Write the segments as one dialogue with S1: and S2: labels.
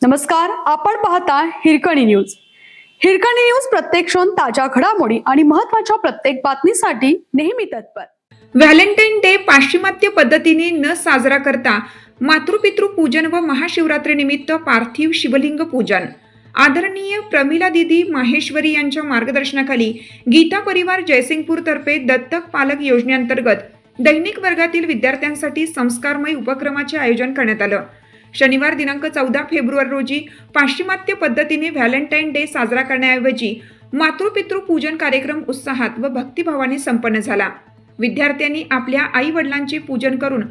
S1: नमस्कार, आपण पाहता हिरकणी न्यूज. हिरकणी न्यूज प्रत्येक क्षण ताज्या घडामोडी आणि महत्त्वाच्या प्रत्येक बातमीसाठी नेहमी तत्पर.
S2: व्हॅलेंटाईन डे पाश्चिमात्य पद्धतीने न साजरा करता मातृपितृ पूजन व महाशिवरात्री निमित्त पार्थिव शिवलिंग पूजन. आदरणीय प्रमिला दीदी माहेश्वरी यांच्या मार्गदर्शनाखाली गीता परिवार जयसिंगपूर तर्फे दत्तक पालक योजनेअंतर्गत दैनिक वर्गातील विद्यार्थ्यांसाठी संस्कारमय उपक्रमाचे आयोजन करण्यात आलं. शनिवार दिनांक 14 फेब्रुवारी रोजी पाश्चिमात्य पद्धतीने व्हॅलेंटाईन डे साजरा करण्याऐवजी मातृपितृ पूजन कार्यक्रम उत्साहात व भक्तिभावाने संपन्न झाला. विद्यार्थ्यांनी आपल्या आई वडिलांचे पूजन करून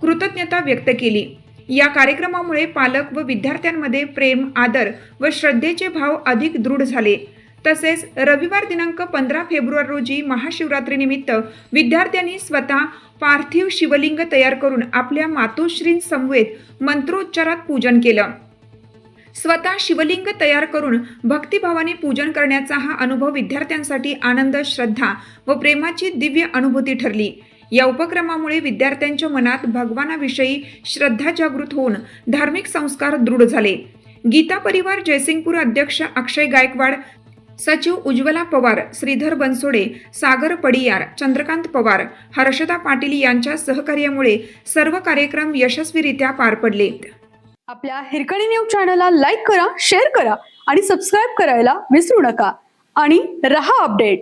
S2: कृतज्ञता व्यक्त केली. या कार्यक्रमामुळे पालक व विद्यार्थ्यांमध्ये प्रेम, आदर व श्रद्धेचे भाव अधिक दृढ झाले. तसेच रविवार दिनांक 15 फेब्रुवारी रोजी महाशिवरात्रीनिमित्त विद्यार्थ्यांनी स्वतः पार्थिव शिवलिंग तयार करून आपल्या मातोश्रींसमवेत मंत्रोच्चारात पूजन केलं. स्वतः शिवलिंग तयार करून भक्तिभावाने पूजन करण्याचा हा अनुभव विद्यार्थ्यांसाठी आनंद, श्रद्धा व प्रेमाची दिव्य अनुभूती ठरली. या उपक्रमामुळे विद्यार्थ्यांच्या मनात भगवानाविषयी श्रद्धा जागृत होऊन धार्मिक संस्कार दृढ झाले. गीता परिवार जयसिंगपूर अध्यक्ष अक्षय गायकवाड, सचिव उज्ज्वला पवार, श्रीधर बनसोडे, सागर पडियार, चंद्रकांत पवार, हर्षदा पाटील यांच्या सहकार्यामुळे सर्व कार्यक्रम यशस्वीरित्या पार पडले.
S1: आपल्या हिरकणी न्यूज चॅनलला लाईक करा, शेअर करा आणि सबस्क्राईब करायला विसरू नका आणि रहा अपडेट.